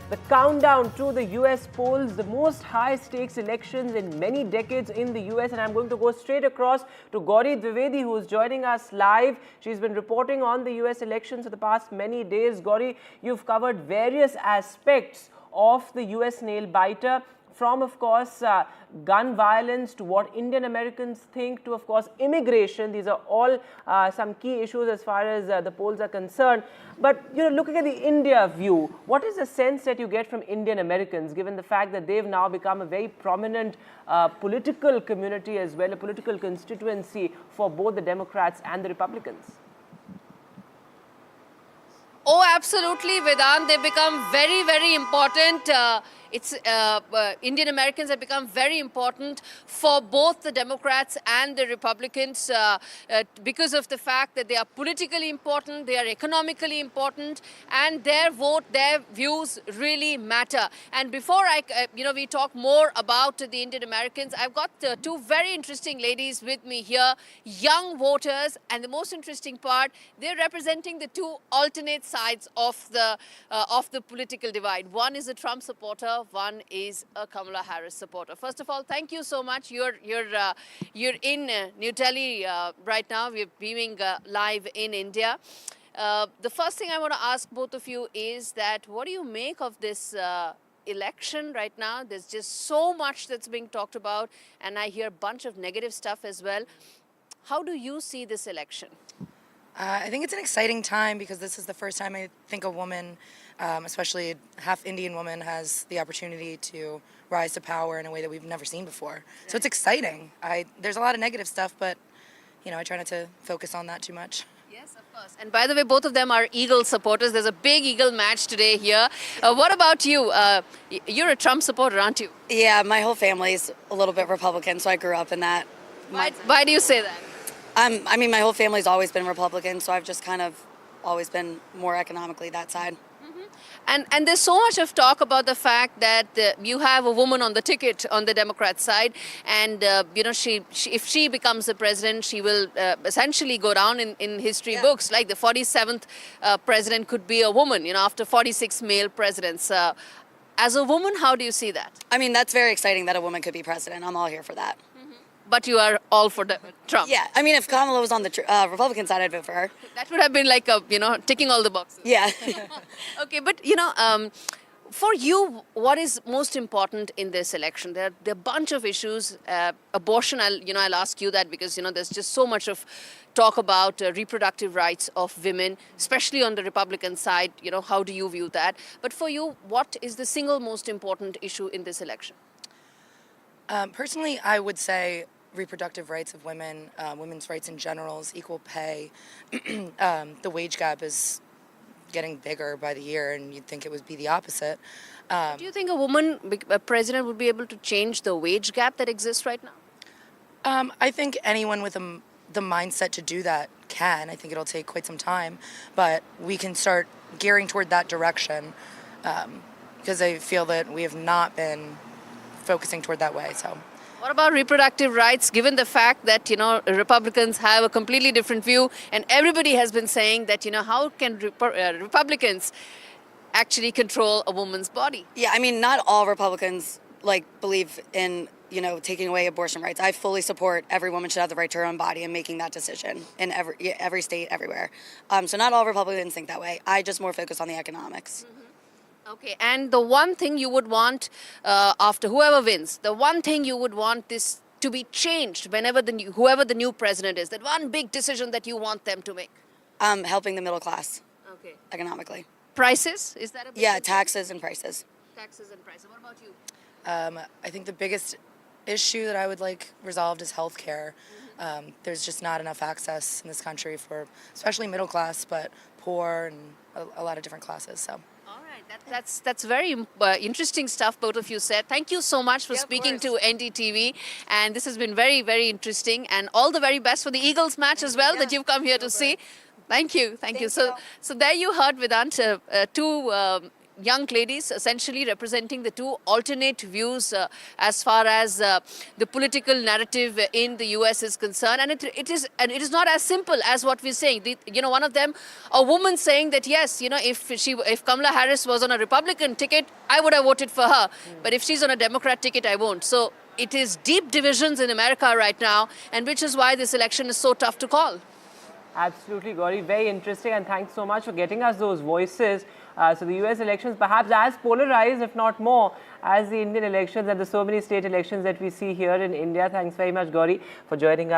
The countdown to the US polls, the most high-stakes elections in many decades in the US. And I'm going to go straight across to Gaurie Dwivedi, who is joining us live. She's been reporting on the US elections for the past many days. Gaurie, you've covered various aspects of the US nail-biter, from, of course, gun violence to what Indian Americans think to, of course, immigration. These are all some key issues as far as the polls are concerned. But, you know, looking at the India view, what is the sense that you get from Indian Americans, given the fact that they've now become a very prominent political community as well, a political constituency for both the Democrats and the Republicans? Oh, absolutely, Vedant. They've become very, very important. Indian Americans have become very important for both the Democrats and the Republicans because of the fact that they are politically important, they are economically important, and their vote, their views really matter. And before we talk more about the Indian Americans, I've got two very interesting ladies with me here, young voters, and the most interesting part, they're representing the two alternate sides of the political divide. One is a Trump supporter. One is a Kamala Harris supporter. First of all, thank you so much. You're in New Delhi right now. We're beaming live in India. The first thing I want to ask both of you is that what do you make of this election right now? There's just so much that's being talked about, and I hear a bunch of negative stuff as well. How do you see this election? I think it's an exciting time because this is the first time I think a woman, especially a half Indian woman, has the opportunity to rise to power in a way that we've never seen before. So it's exciting. There's a lot of negative stuff, but you know, I try not to focus on that too much. Yes, of course. And by the way, both of them are Eagle supporters. There's a big Eagle match today here. What about you? You're a Trump supporter, aren't you? Yeah, my whole family's a little bit Republican, so I grew up in that. Why do you say that? I mean, my whole family's always been Republican, so I've just kind of always been more economically that side. And there's so much of talk about the fact that you have a woman on the ticket on the Democrat side, and you know, if she becomes the president, she will essentially go down in history books. Like the 47th president could be a woman, you know, after 46 male presidents. As a woman, how do you see that? I mean, that's very exciting that a woman could be president. I'm all here for that. But you are all for Trump. Yeah, I mean, if Kamala was on the Republican side, I'd vote for her. That would have been like ticking all the boxes. Yeah. Okay, but you know, for you, what is most important in this election? There are a bunch of issues. Abortion, I'll ask you that because there's just so much of talk about reproductive rights of women, especially on the Republican side. How do you view that? But for you, what is the single most important issue in this election? Personally, I would say reproductive rights of women, women's rights in general, equal pay. The wage gap is getting bigger by the year, and you'd think it would be the opposite. Do you think a president would be able to change the wage gap that exists right now? I think anyone with the mindset to do that can. I think it'll take quite some time, but we can start gearing toward that direction because I feel that we have not been focusing toward that way. So what about reproductive rights, given the fact that Republicans have a completely different view, and everybody has been saying that how can Republicans actually control a woman's body? Yeah, I mean, not all Republicans believe in taking away abortion rights. I fully support every woman should have the right to her own body and making that decision in every state, everywhere. So not all Republicans think that way. I just more focus on the economics. Okay, and the one thing you would want after whoever wins, the one thing you would want this to be changed whenever whoever the new president is, that one big decision that you want them to make? Helping the middle class. Okay. Economically. Prices? Is that a big Yeah, taxes and prices. Taxes and prices. What about you? I think the biggest issue that I would like resolved is healthcare. There's just not enough access in this country for especially middle class, but poor and a lot of different classes. So. All right, that's very interesting stuff both of you said. Thank you so much for speaking to NDTV, and this has been very, very interesting, and all the very best for the Eagles match as well that you've come here to see. Thank you. So there you heard, Vedant, two young ladies, essentially representing the two alternate views as far as the political narrative in the US is concerned. And it is not as simple as what we're saying. One of them, a woman saying that yes, if Kamala Harris was on a Republican ticket, I would have voted for her. But if she's on a Democrat ticket, I won't. So it is deep divisions in America right now, and which is why this election is so tough to call. Absolutely, Gaurie. Very interesting, and thanks so much for getting us those voices. So the US elections perhaps as polarized, if not more, as the Indian elections and the so many state elections that we see here in India. Thanks very much, Gaurie, for joining us.